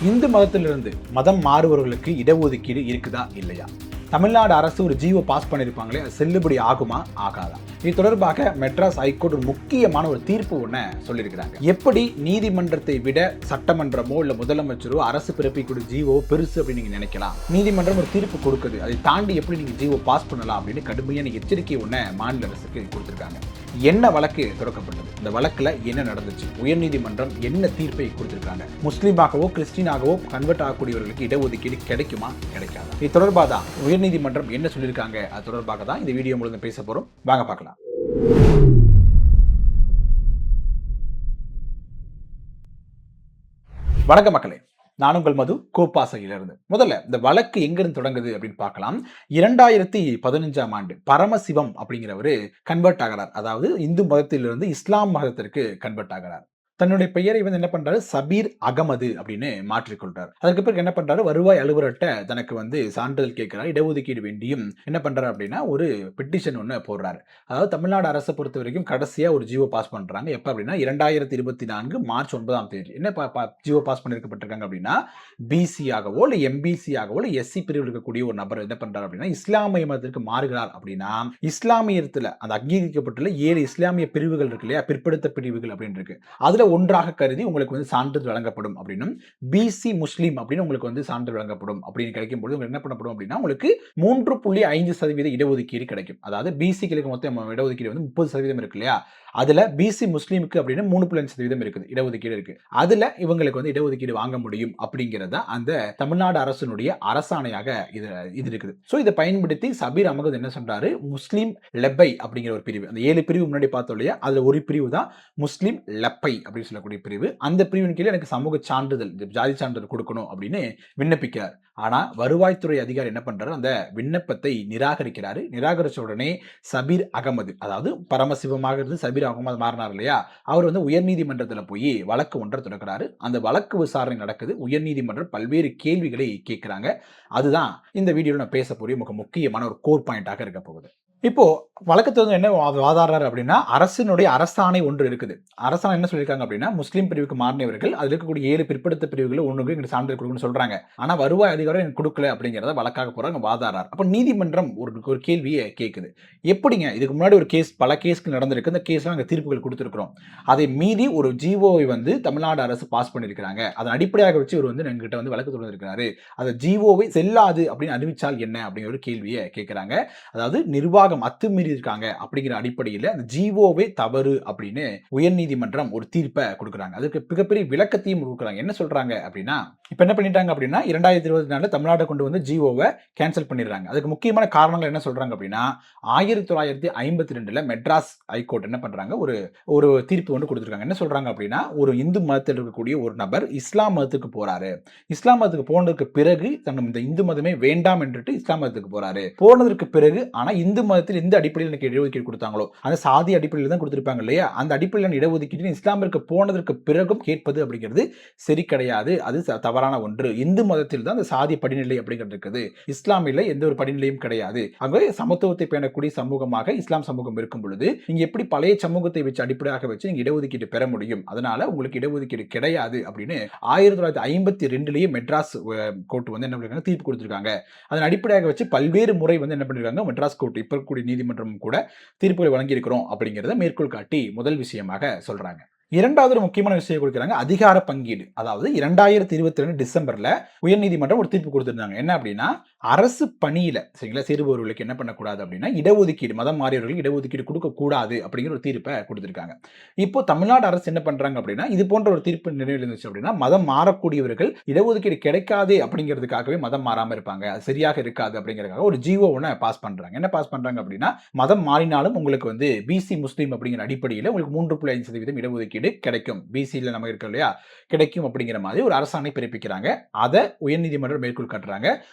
இந்து மதத்திலிருந்து மதம் மாறுபவர்களுக்கு இடஒதுக்கீடு இருக்குதா இல்லையா? தமிழ்நாடு அரசு ஒரு ஜியோ பாஸ் பண்ணியிருப்பாங்களே, அது செல்லுபடி ஆகுமா ஆகாதா? இது தொடர்பாக மெட்ராஸ் ஹைகோர்ட் ஒரு முக்கியமான ஒரு தீர்ப்பு ஒன்று சொல்லியிருக்கிறாங்க. எப்படி நீதிமன்றத்தை விட சட்டமன்றமோ இல்லை முதலமைச்சரோ அரசு பிறப்பிக்கூடிய ஜியோ பெருசு அப்படின்னு நீங்க நினைக்கலாம். நீதிமன்றம் ஒரு தீர்ப்பு கொடுக்குது, அதை தாண்டி எப்படி நீங்க ஜியோ பாஸ் பண்ணலாம் அப்படின்னு கடுமையான எச்சரிக்கை ஒன்று மாநில அரசுக்கு கொடுத்திருக்காங்க. என்ன வழக்கு தொடக்கப்பட்டது, இந்த வழக்குல என்ன நடந்துச்சு, உயர்நீதிமன்றம் என்ன தீர்ப்பை கொடுத்திருக்காங்க, முஸ்லீமாகவோ கிறிஸ்டினாகவோ கன்வெர்ட் ஆகக்கூடியவர்களுக்கு இடஒதுக்கீடு கிடைக்குமா கிடைக்காதா? இது தொடர்பாக தான் உயர்நீதிமன்றம் என்ன சொல்லியிருக்காங்க, அது தொடர்பாக தான் இந்த வீடியோ முழுவதும் பேச போறோம். வாங்க பார்க்கலாம். வணக்கம் மக்களே, நான் உங்கள் மது கோப்பாசையிலிருந்து. முதல்ல இந்த வழக்கு எங்கிருந்து தொடங்குது அப்படின்னு பார்க்கலாம். 2015ஆம் ஆண்டு பரமசிவம் அப்படிங்கிறவரு கன்வெர்ட் ஆகிறார். அதாவது இந்து மதத்திலிருந்து இஸ்லாம் மதத்திற்கு கன்வெர்ட் ஆகிறார். தன்னுடைய பெயரை வந்து என்ன பண்றாரு, சபீர் அகமது அப்படின்னு மாற்றிக்கொள்றார். அதுக்கு பிறகு என்ன பண்றாரு, வருவாய் அலுவலர்கிட்ட தனக்கு வந்து சான்றிதழ் கேட்கிறார், இடஒதுக்கீடு வேண்டியும் என்ன பண்றாரு அப்படின்னா ஒரு பெட்டிஷன் ஒன்று போடுறாரு. அதாவது தமிழ்நாடு அரசை பொறுத்த வரைக்கும் கடைசியா ஒரு ஜியோ பாஸ் பண்றாங்க. எப்ப அப்படின்னா 2024 மார்ச் 9ஆம் தேதி. என்ன ஜியோ பாஸ் பண்ணிருக்கப்பட்டிருக்காங்க அப்படின்னா, பிசி ஆகவோ இல்லை எம்பிசி ஆகவோ இல்லை எஸ்சி பிரிவில் இருக்கக்கூடிய ஒரு நபர் என்ன பண்றாரு அப்படின்னா இஸ்லாமிய மதத்திற்கு மாறுகிறார் அப்படின்னா, இஸ்லாமியத்துல அந்த அங்கீகரிக்கப்பட்டுள்ள 7 இஸ்லாமிய பிரிவுகள் இருக்கு இல்லையா, பிற்படுத்த பிரிவுகள் அப்படின்னு இருக்கு, அதுல ஒன்றாக கருதி உங்களுக்கு வந்து சான்றிதழ் வழங்கப்படும் அப்படின்னும், பிசி முஸ்லீம் அப்படின்னு உங்களுக்கு வந்து சான்றிதழ் வழங்கப்படும் அப்படின்னு கிடைக்கும் பொழுது உங்களுக்கு என்ன பண்ணப்படும் அப்படின்னா உங்களுக்கு 3.5% இடஒதுக்கீடு கிடைக்கும். அதாவது பிசிகளுக்கு மொத்தம் இடஒதுக்கீடு வந்து 30% இருக்கு இல்லையா, அதுல பிசி முஸ்லீமுக்கு அப்படின்னு 3.5% இருக்குது, இடஒதுக்கீடு இருக்கு. அதுல இவங்களுக்கு வந்து இடஒதுக்கீடு வாங்க முடியும் அப்படிங்கிறத அந்த தமிழ்நாடு அரசினுடைய அரசாணையாக இது இருக்குது. சோ இதை பயன்படுத்தி சபீர் அகமது என்ன சொல்றாரு, முஸ்லீம் லெப்பை அப்படிங்கிற ஒரு பிரிவு, அந்த 7 பிரிவு முன்னாடி பார்த்தோம் இல்லையா, அதுல ஒரு பிரிவு தான் முஸ்லீம் லெப்பை அப்படின்னு சொல்லக்கூடிய பிரிவு. அந்த பிரிவின் கீழே எனக்கு சமூக சான்றிதழ், ஜாதி சான்றிதழ் கொடுக்கணும் அப்படின்னு விண்ணப்பிக்கிறார். ஆனா வருவாய்த்துறை அதிகாரி என்ன பண்றாரு, அந்த விண்ணப்பத்தை நிராகரிக்கிறாரு. நிராகரிச்ச உடனே சபீர் அகமது, அதாவது பரமசிவமாக இருந்து சபீர் அகமது மாறினார் இல்லையா, அவர் வந்து உயர்நீதிமன்றத்தில் போய் வழக்கு ஒன்றை தொடக்கிறாரு. அந்த வழக்கு விசாரணை நடக்குது. உயர்நீதிமன்றம் பல்வேறு கேள்விகளை கேட்கிறாங்க. அதுதான் இந்த வீடியோவில் நான் பேச போற மிக முக்கியமான ஒரு கோர் பாயிண்டாக இருக்க போகுது. இப்போ வழக்கத்தை வந்து என்ன வாதாடுறாரு அப்படின்னா, அரசினுடைய அரசாணை ஒன்று இருக்குது. அரசாணை என்ன சொல்லியிருக்காங்க அப்படின்னா, முஸ்லீம் பிரிவுக்கு மாறினவர்கள் அதில் இருக்கக்கூடிய 7 பிற்படுத்த பிரிவுகளை ஒன்றுக்கு எங்களுக்கு சான்றிதழ் கொடுக்கணும்னு சொல்றாங்க. ஆனா வருவாய் அதிகாரம் எனக்கு கொடுக்கல அப்படிங்கிறத வழக்காக போறாங்க, வாதாடுறாரு. அப்ப நீதிமன்றம் ஒரு கேள்வியை கேட்குது. எப்படிங்க, இதுக்கு முன்னாடி ஒரு கேஸ், பல கேஸ்கள் நடந்திருக்கு, இந்த கேஸ்ல நாங்கள் தீர்ப்புகள் கொடுத்திருக்கிறோம், அதை மீறி ஒரு ஜிஓவை வந்து தமிழ்நாடு அரசு பாஸ் பண்ணியிருக்கிறாங்க, அதன் அடிப்படையாக வச்சு இவர் வந்து எங்ககிட்ட வந்து வழக்கு தொடர்ந்திருக்கிறாரு, அந்த ஜிஓவை செல்லாது அப்படின்னு அறிவிச்சால் என்ன அப்படிங்கிற ஒரு கேள்வியை கேட்கிறாங்க. அதாவது நிர்வாக அத்துமீறி இருக்காங்க அப்படிங்கிற அடிப்படையில் அந்த ஜிஓவே தவறு அப்படின்னு உயர்நீதிமன்றம் ஒரு தீர்ப்பை கொடுக்குறாங்க. அதுக்கு மிகப்பெரிய விளக்கத்தையும் கொடுக்குறாங்க. என்ன சொல்றாங்க அப்படின்னா, இப்ப என்ன பண்ணிட்டாங்க அப்படின்னா 2024 தமிழ்நாடு கொண்டு வந்து ஜிஓவை கேன்சல் பண்ணிடுறாங்க. அதுக்கு முக்கியமான காரணங்கள் என்ன சொல்றாங்க அப்படின்னா, 1952 மெட்ராஸ் ஹைகோர்ட் என்ன பண்றாங்க, ஒரு தீர்ப்பு ஒன்று கொடுத்துருக்காங்க. என்ன சொல்றாங்க அப்படின்னா, ஒரு இந்து மதத்தில் இருக்கக்கூடிய ஒரு நபர் இஸ்லாம் மதத்துக்கு போறாரு, இஸ்லாம் மதத்துக்கு போனதுக்கு பிறகு இந்த இந்து மதமே வேண்டாம் என்று இஸ்லாம் மதத்துக்கு போறாரு, போனதற்கு பிறகு ஆனா இந்து மதத்தில் எந்த அடிப்படையில் எனக்கு இடஒதுக்கீடு கொடுத்தாங்களோ அந்த சாதி அடிப்படையில் தான் கொடுத்திருப்பாங்க இல்லையா, அந்த அடிப்படையில் இடஒதுக்கீடு இஸ்லாமிற்கு போனதற்கு பிறகும் கேட்பது அப்படிங்கிறது சரி கிடையாது, அது தவறான ஒன்று. இந்து மதத்தில் தான் அந்த சாதி படிநிலை அப்படிங்கிறது இருக்குது, இஸ்லாமில் எந்த ஒரு படிநிலையும் கிடையாது. அங்கே சமத்துவத்தை பேணக்கூடிய சமூகமாக இஸ்லாம் சமூகம் இருக்கும் பொழுது நீங்க எப்படி பழைய சமூகத்தை வச்சு அடிப்படையாக வச்சு நீங்க இடஒதுக்கீடு பெற முடியும், அதனால உங்களுக்கு இடஒதுக்கீடு கிடையாது அப்படின்னு 1952 மெட்ராஸ் கோர்ட் வந்து என்ன பண்ணிருக்காங்க, தீர்ப்பு கொடுத்திருக்காங்க. அதன் அடிப்படையாக வச்சு பல்வேறு முறை வந்து என்ன பண்ணிருக்காங்க, மெட்ராஸ் கோர்ட் இப்ப இருக்கக்கூடிய நீதிமன்றம் கூட தீர்ப்புகளை வழங்கி இருக்கிறோம் அப்படிங்கறத மேற்கோள் காட்டி முதல் விஷயமாக சொல்றாங்க. இரண்டாவது ஒரு முக்கியமான விஷயம் கொடுக்கிறாங்க, அதிகார பங்கீடு. அதாவது 2022 டிசம்பர்ல உயர்நீதிமன்றம் ஒரு தீர்ப்பு கொடுத்திருந்தாங்க. என்ன அப்படின்னா, அரசு பணியில சரிங்களா சேருபவர்களுக்கு என்ன பண்ணக்கூடாது அப்படின்னா இடஒதுக்கீடு, மதம் மாறியவர்களுக்கு இடஒதுக்கீடு கொடுக்க கூடாது அப்படிங்கிற ஒரு தீர்ப்பை கொடுத்திருக்காங்க. இப்போ தமிழ்நாடு அரசு என்ன பண்றாங்க அப்படின்னா, இது போன்ற ஒரு தீர்ப்பு நினைவில் இருந்துச்சு அப்படின்னா மதம் மாறக்கூடியவர்கள் இடஒதுக்கீடு கிடைக்காது அப்படிங்கிறதுக்காகவே மதம் மாறாம இருப்பாங்க, அது சரியாக இருக்காது அப்படிங்கிறதுக்காக ஒரு ஜிஓ ஒன்று பாஸ் பண்றாங்க. என்ன பாஸ் பண்றாங்க அப்படின்னா, மதம் மாறினாலும் உங்களுக்கு வந்து பிசி முஸ்லீம் அப்படிங்கிற அடிப்படையில் உங்களுக்கு 3.5% இடஒதுக்கீடு கிடைக்கும், பிசியில் நம்ம இருக்கு இல்லையா கிடைக்கும் அப்படிங்கிற மாதிரி ஒரு அரசாணை பிறப்பிக்கிறாங்க. அதை உயர்நீதிமன்றம் மேற்கோள் காட்டுறாங்க.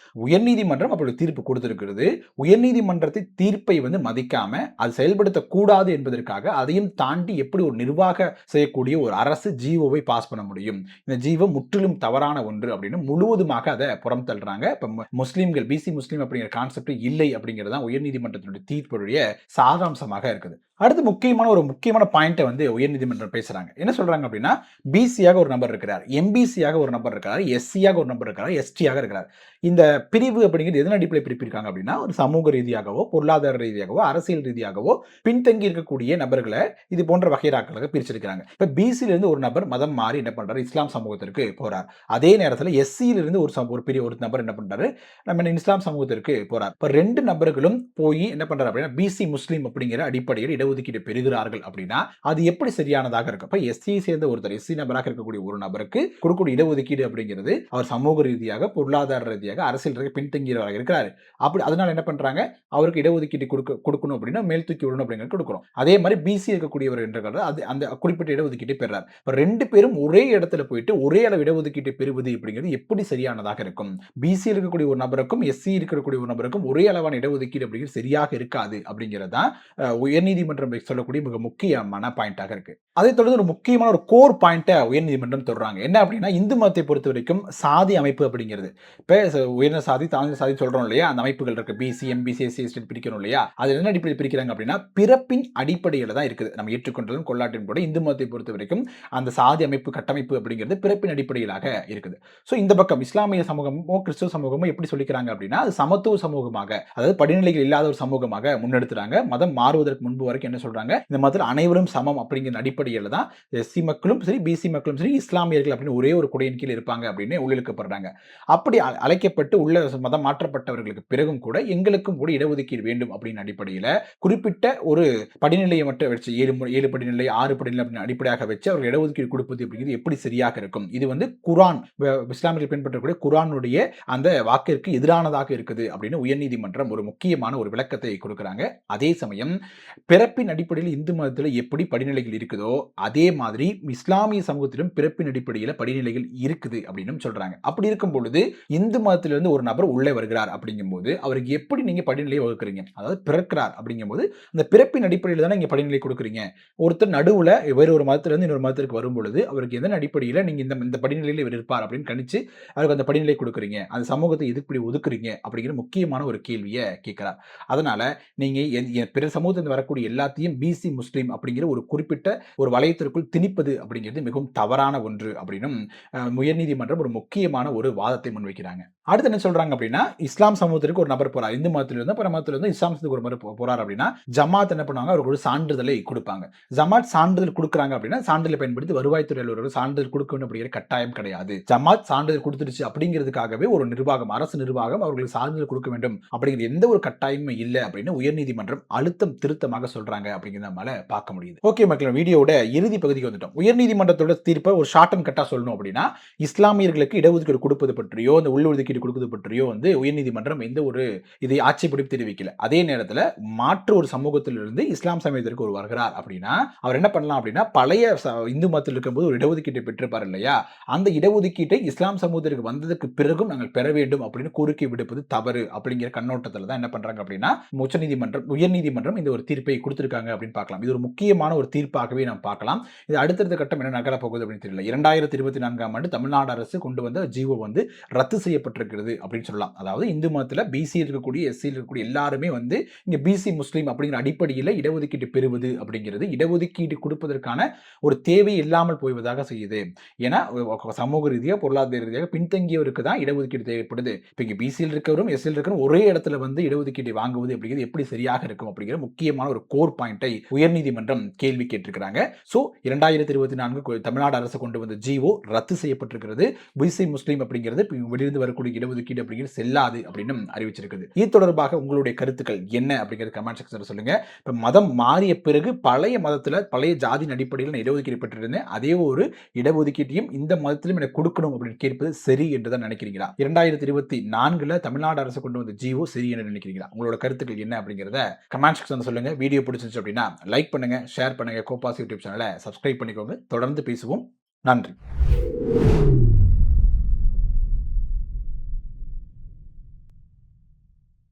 உயர்நீதிமன்றம் அப்படி தீர்ப்பு கொடுத்திருக்கிறது. உயர்நீதிமன்றத்தை தீர்ப்பை வந்து மதிக்காம அது செயல்படுத்தக்கூடாது என்பதற்காக அதையும் தாண்டி எப்படி ஒரு நிர்வாக செய்யக்கூடிய ஒரு அரசு ஜிஓவை பாஸ் பண்ண முடியும், இந்த ஜிஓ முற்றிலும் தவறான ஒன்று அப்படின்னு முழுவதுமாக அதை புறம் தள்ளுறாங்க. இப்ப முஸ்லீம்கள் பிசி முஸ்லீம் அப்படிங்கிற கான்செப்ட் இல்லை அப்படிங்கிறது தான் உயர்நீதிமன்றத்தினுடைய தீர்ப்புடைய சாராம்சமாக இருக்குது. அடுத்து முக்கியமான பாயிண்ட்ட வந்து உயர்நீதிமன்றம் பேசுறாங்க. என்ன சொல்றாங்க அப்படின்னா, பிசியாக ஒரு நபர் இருக்கிறார், எம்பிசியாக ஒரு நபர் இருக்கிறார், எஸ்சியாக ஒரு நபர் இருக்கிறார், எஸ்டியாக இருக்கிறார். இந்த பிரிவு அப்படிங்கிறது எதன் அடிப்படையில் பிரிப்பிருக்காங்க அப்படின்னா, ஒரு சமூக ரீதியாகவோ, பொருளாதார ரீதியாகவோ, அரசியல் ரீதியாகவோ பின்தங்கி இருக்கக்கூடிய நபர்கள இது போன்ற வகைராக்களாக பிரிச்சிருக்கிறாங்க. இப்ப பிசில இருந்து ஒரு நபர் மதம் மாறி என்ன பண்றாரு, இஸ்லாம் சமூகத்திற்கு போறார். அதே நேரத்துல எஸ்சியில இருந்து ஒரு நபர் என்ன பண்றாரு, நம்ம இஸ்லாம் சமூகத்திற்கு போறார். இப்ப 2 நபர்களும் போய் என்ன பண்றாரு அப்படின்னா, பிசி முஸ்லிம் அப்படிங்கிற அடிப்படையில் இடஒதுக்கீடு பெறுகிறார்கள் அப்படின்னா, அது எப்படி சரியானதாக இருக்கும்? அப்ப எஸ்சியை சேர்ந்த ஒருத்தர், எஸ்சி நபராக இருக்கக்கூடிய ஒரு நபருக்கு கொடுக்கக்கூடிய இடஒதுக்கீடு அப்படிங்கிறது அவர் சமூக ரீதியாக, பொருளாதார ரீதியாக, அரசியல் ரீதியாக பின்தங்கியவராக இருக்கிறார். அப்படி அதனால என்ன பண்றாங்க, அவருக்கு இடஒதுக்கீடு கொடுக்கணும் அப்படின்னா மேல் தூக்கி விடணும் அப்படிங்கிறது கொடுக்கிறோம். அதே மாதிரி பிசி இருக்கக்கூடியவர் என்ற அந்த குறிப்பிட்ட இடஒதுக்கீட்டை பெறார். இப்ப 2 பேரும் ஒரே இடத்துல போயிட்டு ஒரே அளவு இடஒதுக்கீட்டை பெறுவது அப்படிங்கிறது எப்படி சரியானதாக இருக்கும்? பிசி இருக்கக்கூடிய ஒரு நபருக்கும் எஸ்சி இருக்கக்கூடிய ஒரு நபருக்கும் ஒரே அளவான இடஒதுக்கீடு அப்படிங்கிறது சரியாக இருக்காது அப்படிங்கிறது தான் உயர்நீதிமன்றம் சொல்லக்கூடிய மிக முக்கியமான பாயிண்டாக இருக்கு. அதை தொடர்ந்து ஒரு முக்கியமான ஒரு கோர் பாயிண்ட்டை உயர்நீதிமன்றம் சொல்றாங்க. என்ன அப்படின்னா, இந்து மதத்தை பொறுத்த வரைக்கும் சாதி அமைப்பு அப்படிங்கிறது, இப்ப உயர்ந்த சாதி, தாழ்ந்த சாதி சொல்றோம் இல்லையா, அந்த அமைப்புகள் இருக்கு. பிசி, எம்பிசி, எஸ்சி, எஸ்டி பிரிக்கிறோம் இல்லையா, அது என்ன அடிப்படையில் பிரிக்கிறாங்க அப்படின்னா, பிறப்பின் அடிப்படையில் தான் இருக்குது. நம்ம ஏற்றுக்கொண்டாலும் கொள்ளாட்டின் கூட இந்து மதத்தை பொறுத்த வரைக்கும் அந்த சாதி அமைப்பு, கட்டமைப்பு அப்படிங்கிறது பிறப்பின் அடிப்படையிலாக இருக்குது. ஸோ இந்த பக்கம் இஸ்லாமிய சமூகமோ, கிறிஸ்துவ சமூகமோ எப்படி சொல்லிக்கிறாங்க அப்படின்னா, அது சமத்துவ சமூகமாக, அதாவது படிநிலைகள் இல்லாத ஒரு சமூகமாக முன்னெடுத்துறாங்க. மதம் மாறுவதற்கு முன்பு வரைக்கும் என்ன சொல்றாங்க, இந்த மதத்தில் அனைவரும் சமம் அப்படிங்கிற அடிப்படையில் தான் எஸ்சி மக்களும் சரி, பிசி மக்களும் சரி, இஸ்லாமியர்கள் அப்படின்னு ஒரே ஒரு குடையின் கீழ் இருப்பாங்க அப்படின்னு உள்ளிழுக்கப்படுறாங்க. அப்படி அழைக்கப்பட்டு உள்ள மதம் மாற்றப்பட்டவர்களுக்கு பிறகும் கூட எங்களுக்கும் கூட இடஒதுக்கீடு வேண்டும் அப்படின்னு அடிப்படையில் குறிப்பிட்ட ஒரு படிநிலையை மட்டும் வச்சு 7 படிநிலை, 6 படிநிலை அப்படின்னு அடிப்படையாக வச்சு அவர்கள் இடஒதுக்கீடு கொடுப்பது அப்படிங்கிறது எப்படி சரியாக இருக்கும்? இது வந்து குரான், இஸ்லாமியர்கள் பின்பற்றக்கூடிய குரானுடைய அந்த வாக்கிற்கு எதிரானதாக இருக்குது அப்படின்னு உயர்நீதிமன்றம் ஒரு முக்கியமான ஒரு விளக்கத்தை கொடுக்கிறாங்க. அதே சமயம் பிறப்பின் அடிப்படையில் இந்து மதத்தில் எப்படி படிநிலைகள் இருக்குதோ அதே மாதிரி இஸ்லாமிய சமூகத்திலும் பிறப்பின் அடிப்படையில் படிநிலைகள் இருக்குது அப்படின்னு சொல்றாங்க. அப்படி இருக்கும் பொழுது இந்து மதத்திலிருந்து ஒரு நபர் உள்ளே வருகிறார் அப்படிங்கும்போது அவருக்கு எப்படி நீங்க படிநிலையை வகுக்கிறீங்க? அதாவது பிறக்கிறார் அப்படிங்கும்போது அந்த பிறப்பின் அடிப்படையில் தானே நீங்க படிநிலை கொடுக்குறீங்க. ஒருத்தர் நடுவுல வேறு ஒரு மதத்திலிருந்து இன்னொரு மதத்திற்கு வரும் பொழுது அவருக்கு எதன் அடிப்படையில் நீங்க இந்த படிநிலையில் இவர் இருப்பார் அப்படின்னு கணிச்சு அவருக்கு அந்த படிநிலை கொடுக்குறீங்க, அந்த சமூகத்தை எதுக்கு ஒதுக்குறீங்க அப்படிங்கிற முக்கியமான ஒரு கேள்வியை கேட்கிறார். அதனால நீங்க பிற சமூகத்தில் வரக்கூடிய எல்லாத்தையும் பிசி முஸ்லீம் அப்படிங்கிற ஒரு குறிப்பிட்ட ஒரு வளையத்திற்குள் திணிப்பது அப்படிங்கிறது மிகவும் தவறான ஒன்று அப்படின்னும் உயர்நீதிமன்றம் ஒரு முக்கியமான ஒரு வாதத்தை முன்வைக்கிறாங்க. அடுத்து என்ன சொல்றாங்க அப்படின்னா, இஸ்லாம் சமூகத்திற்கு ஒரு நபர் போறார், இந்து மதத்திலிருந்து பிற மதத்திலிருந்து இஸ்லாம் சமூகத்துக்கு ஒரு நபர் போறார் அப்படின்னா, ஜமாத் என்ன பண்ணுவாங்க, அவருக்கு ஒரு சான்றிதழை கொடுப்பாங்க. ஜமாத் சான்றிதழ் கொடுக்குறாங்க அப்படின்னா சான்றிதழை பயன்படுத்தி வருவாய்த்துறை அலுவலர்கள் சான்றிதழ் கொடுக்க வேண்டும் அப்படிங்கிற கட்டாயம் கிடையாது. ஜமாத் சான்றிதழ் கொடுத்துருச்சு அப்படிங்கிறதுக்காகவே ஒரு நிர்வாகம், அரசு நிர்வாகம் அவர்களுக்கு சான்றிதழ் கொடுக்க வேண்டும் அப்படிங்கிற எந்த ஒரு கட்டாயமும் இல்லை அப்படின்னு உயர்நீதிமன்றம் அழுத்தம் திருத்தமாக சொல்றாங்க அப்படிங்கிறத நம்மளால பார்க்க முடியுது. ஓகே மக்களே, வீடியோட இறுதி பகுதிக்கு வந்துட்டோம். உயர்நீதிமன்றத்தோட தீர்ப்பை ஒரு ஷார்ட் அண்ட் கட்டா சொல்லணும் அப்படின்னா, இஸ்லாமியர்களுக்கு இடஒதுக்கீடு கொடுப்பது பற்றியோ இந்த உள்ளொதுக்கீடு கொடுப்பது பற்றியோ வந்து உயர்நீதிமன்றம் எந்த ஒரு இதை ஆட்சேபிப்பு தெரிவிக்கல. அதே நேரத்தில் மாற்று ஒரு சமூகத்திலிருந்து இஸ்லாம் சமயத்திற்கு ஒரு வருகிறார் அப்படின்னா அவர் என்ன பண்ணலாம் அப்படின்னா, பழைய இந்து மதத்தில் இருக்கும்போது ஒரு இடஒதுக்கீட்டை பெற்றிருப்பார் இல்லையா, அந்த இடஒதுக்கீட்டை இஸ்லாம் சமூகத்திற்கு வந்ததற்கு பிறகும் நாங்கள் பெற வேண்டும் அப்படின்னு கோரிக்கை விடுப்பது தவறு அப்படிங்கிற கண்ணோட்டத்தில் தான் என்ன பண்றாங்க அப்படின்னா உயர்நீதிமன்றம் இந்த ஒரு தீர்ப்பை கொடுத்திருக்காங்க அப்படின்னு பார்க்கலாம். இது ஒரு முக்கியமான ஒரு தீர்ப்பாகவே நாம் பார்க்கலாம். இது அடுத்தடுத்த கட்டம் என்ன நகர போகுது அப்படின்னு தெரியல. 2024ஆம் ஆண்டு தமிழ்நாடு அரசு கொண்டு வந்த ஜிஓ வந்து ரத்து செய்யப்பட்டிருக்கிறது அப்படின்னு சொல்லலாம். அதாவது இந்து மதத்தில் பிசி இருக்கக்கூடிய, எஸ்சி இருக்கக்கூடிய எல்லாருமே வந்து இங்க பிசி முஸ்லீம் அப்படிங்கிற அடிப்படையில் இடஒதுக்கீடு பெறுவது அப்படிங்கிறது இடஒதுக்கீடு கொடுப்பதற்கான ஒரு தேவை இல்லாமல் போய்வதாக செய்யுது. ஏன்னா சமூக ரீதியாக, பொருளாதார ரீதியாக பின்தங்கியவருக்கு தான் இடஒதுக்கீடு தேவைப்படுது. இப்போ இங்க பிசியில் இருக்கிறவரும் எஸ்சியில் இருக்கிறவரும் ஒரே இடத்துல வந்து இடஒதுக்கீட்டை வாங்குவது அப்படிங்கிறது எப்படி சரியாக இருக்கும் அப்படிங்கிற முக்கியமான ஒரு கோர் பாயிண்டை உயர்நீதிமன்றம் கேள்வி கேட்டிருக்கிறாங்க. ஸோ 2024 தமிழ்நாடு அரசு கொண்டு வந்த ஜிஓ ரத்து செய்யப்பட்டிருக்கிறது. பிசி முஸ்லீம் அப்படிங்கிறது வெளியிருந்து வரக்கூடிய இடஒதுக்கீடு அப்படிங்கிறது செல்லாது அப்படின்னு அறிவிச்சிருக்குது. இது தொடர்பாக உங்களுடைய கருத்துக்கள் என்ன அப்படிங்கிறது கமெண்ட் செக்ஷன்ல சொல்லுங்க. இப்ப மதம் மாறிய பிறகு பழைய மதத்துல பழைய ஜாதியின் அடிப்படையில் நான் இடஒதுக்கீடு பெற்றிருந்தேன், அதே ஒரு இடஒதுக்கீட்டையும் இந்த மதத்திலும் எனக்கு கொடுக்கணும் அப்படின்னு கேட்பது சரி என்று தான் நினைக்கிறீங்களா? 2024 தமிழ்நாடு அரசு கொண்டு வந்த ஜிஓ சரி என்று நினைக்கிறீங்களா? உங்களோட கருத்துக்கள் என்ன அப்படிங்கிறத கமெண்ட் செக்ஷன்ல சொல்லுங்க. வீடியோ பிடிச்சிருந்துச்சு அப்படின்னா லைக் பண்ணுங்க, ஷேர் பண்ணுங்க, கோபாஸ் யூடியூப் சேனலை சப்ஸ்கிரைப் பண்ணிக்கோங்க. தொடர்ந்து பேசுவோம். நன்றி.